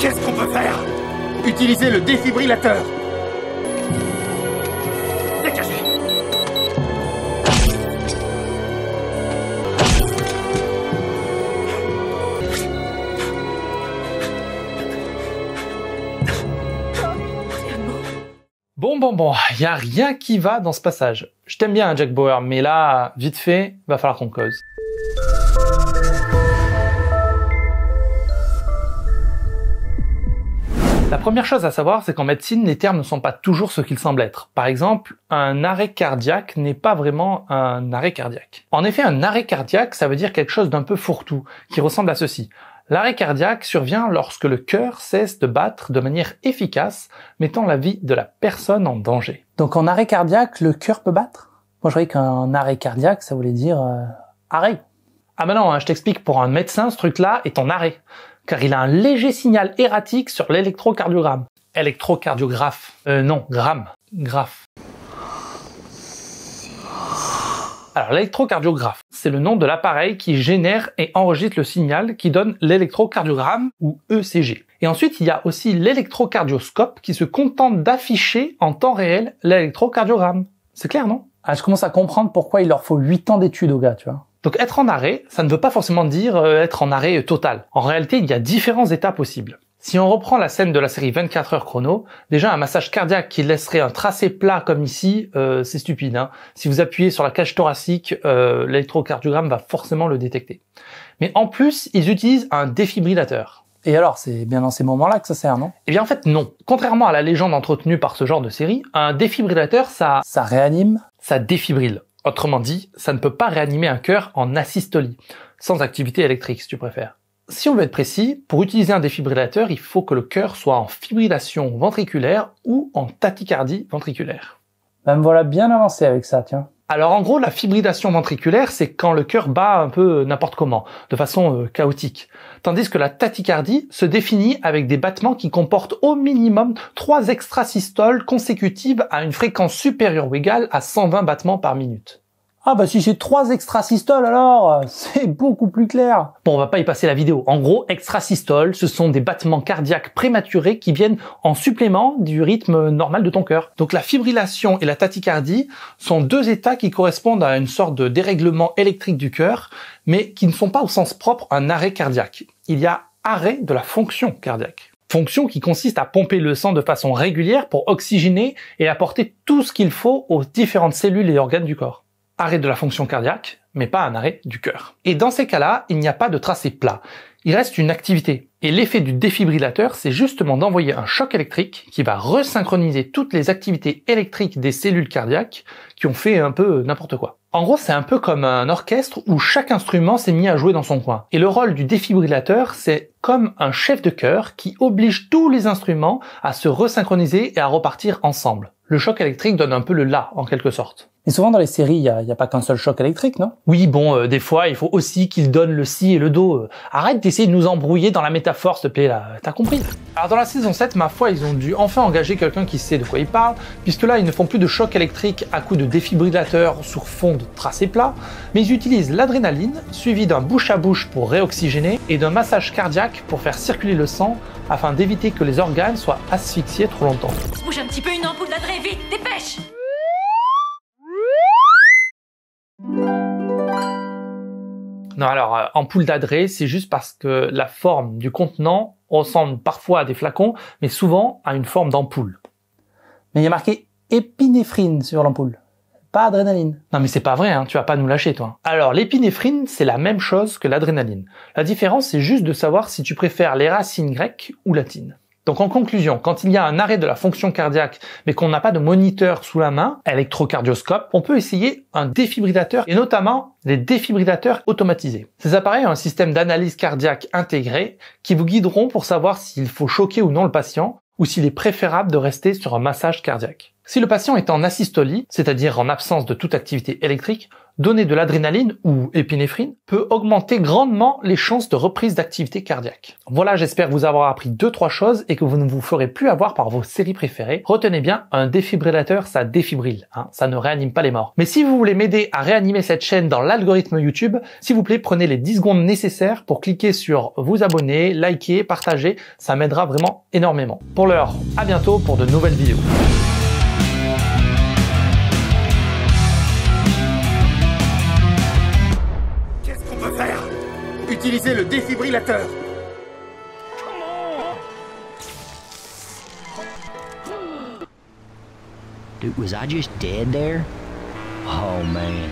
Qu'est-ce qu'on peut faire? Utilisez le défibrillateur. Dégagez. Bon, y a rien qui va dans ce passage. Je t'aime bien, Jack Bauer, mais là, vite fait, va falloir qu'on cause. La première chose à savoir, c'est qu'en médecine, les termes ne sont pas toujours ce qu'ils semblent être. Par exemple, un arrêt cardiaque n'est pas vraiment un arrêt cardiaque. En effet, un arrêt cardiaque, ça veut dire quelque chose d'un peu fourre-tout, qui ressemble à ceci. L'arrêt cardiaque survient lorsque le cœur cesse de battre de manière efficace, mettant la vie de la personne en danger. Donc en arrêt cardiaque, le cœur peut battre? Moi je croyais qu'un arrêt cardiaque, ça voulait dire arrêt. Ah bah non, je t'explique, pour un médecin, ce truc-là est en arrêt, car il a un léger signal erratique sur l'électrocardiogramme. Électrocardiographe. Non, graphe. Alors l'électrocardiographe, c'est le nom de l'appareil qui génère et enregistre le signal qui donne l'électrocardiogramme ou ECG. Et ensuite, il y a aussi l'électrocardioscope qui se contente d'afficher en temps réel l'électrocardiogramme. C'est clair, non? Ah, je commence à comprendre pourquoi il leur faut 8 ans d'études aux gars, tu vois. Donc être en arrêt, ça ne veut pas forcément dire être en arrêt total. En réalité, il y a différents états possibles. Si on reprend la scène de la série 24 heures chrono, déjà un massage cardiaque qui laisserait un tracé plat comme ici, c'est stupide, hein. Si vous appuyez sur la cage thoracique, l'électrocardiogramme va forcément le détecter. Mais en plus, ils utilisent un défibrillateur. Et alors, c'est bien dans ces moments-là que ça sert, non? Eh bien en fait non. Contrairement à la légende entretenue par ce genre de série, un défibrillateur, ça réanime? Ça défibrille. Autrement dit, ça ne peut pas réanimer un cœur en asystolie, sans activité électrique si tu préfères. Si on veut être précis, pour utiliser un défibrillateur, il faut que le cœur soit en fibrillation ventriculaire ou en tachycardie ventriculaire. Ben me voilà bien avancé avec ça, tiens. Alors en gros, la fibrillation ventriculaire, c'est quand le cœur bat un peu n'importe comment, de façon chaotique. Tandis que la tachycardie se définit avec des battements qui comportent au minimum 3 extrasystoles consécutives à une fréquence supérieure ou égale à 120 battements par minute. Ah bah si c'est 3 extrasystoles alors, c'est beaucoup plus clair. Bon, on va pas y passer la vidéo. En gros, extrasystoles, ce sont des battements cardiaques prématurés qui viennent en supplément du rythme normal de ton cœur. Donc la fibrillation et la tachycardie sont 2 états qui correspondent à une sorte de dérèglement électrique du cœur, mais qui ne sont pas au sens propre un arrêt cardiaque. Il y a arrêt de la fonction cardiaque. Fonction qui consiste à pomper le sang de façon régulière pour oxygéner et apporter tout ce qu'il faut aux différentes cellules et organes du corps. Arrêt de la fonction cardiaque, mais pas un arrêt du cœur. Et dans ces cas-là, il n'y a pas de tracé plat. Il reste une activité. Et l'effet du défibrillateur, c'est justement d'envoyer un choc électrique qui va resynchroniser toutes les activités électriques des cellules cardiaques qui ont fait un peu n'importe quoi. En gros, c'est un peu comme un orchestre où chaque instrument s'est mis à jouer dans son coin. Et le rôle du défibrillateur, c'est comme un chef de chœur qui oblige tous les instruments à se resynchroniser et à repartir ensemble. Le choc électrique donne un peu le la, en quelque sorte. Et souvent dans les séries, il y a pas qu'un seul choc électrique, non? Oui, bon, des fois, il faut aussi qu'ils donnent le si et le do. Arrête d'essayer de nous embrouiller dans la métaphore, s'il te plaît, là. T'as compris? Alors dans la saison 7, ma foi, ils ont dû enfin engager quelqu'un qui sait de quoi il parle, puisque là, ils ne font plus de choc électrique à coups de défibrillateur sur fond de tracé plat, mais ils utilisent l'adrénaline, suivi d'un bouche à bouche pour réoxygéner, et d'un massage cardiaque pour faire circuler le sang, afin d'éviter que les organes soient asphyxiés trop longtemps. Bouge un petit peu une ampoule d'adré, vite, dépêche! Non, alors, ampoule d'adré, c'est juste parce que la forme du contenant ressemble parfois à des flacons, mais souvent à une forme d'ampoule. Mais il y a marqué épinéphrine sur l'ampoule, pas adrénaline. Non mais c'est pas vrai, hein, tu vas pas nous lâcher toi. Alors l'épinéphrine, c'est la même chose que l'adrénaline. La différence, c'est juste de savoir si tu préfères les racines grecques ou latines. Donc en conclusion, quand il y a un arrêt de la fonction cardiaque, mais qu'on n'a pas de moniteur sous la main, électrocardioscope, on peut essayer un défibrillateur, et notamment les défibrillateurs automatisés. Ces appareils ont un système d'analyse cardiaque intégré qui vous guideront pour savoir s'il faut choquer ou non le patient, ou s'il est préférable de rester sur un massage cardiaque. Si le patient est en asystolie, c'est-à-dire en absence de toute activité électrique, donner de l'adrénaline ou épinéphrine peut augmenter grandement les chances de reprise d'activité cardiaque. Voilà, j'espère vous avoir appris 2-3 choses et que vous ne vous ferez plus avoir par vos séries préférées. Retenez bien, un défibrillateur, ça défibrille, ça ne réanime pas les morts. Mais si vous voulez m'aider à réanimer cette chaîne dans l'algorithme YouTube, s'il vous plaît, prenez les 10 secondes nécessaires pour cliquer sur vous abonner, liker, partager, ça m'aidera vraiment énormément. Pour l'heure, à bientôt pour de nouvelles vidéos. Qu'est-ce qu'on peut faire? Utiliser le défibrillateur. Dude, was I just dead there? Oh, man.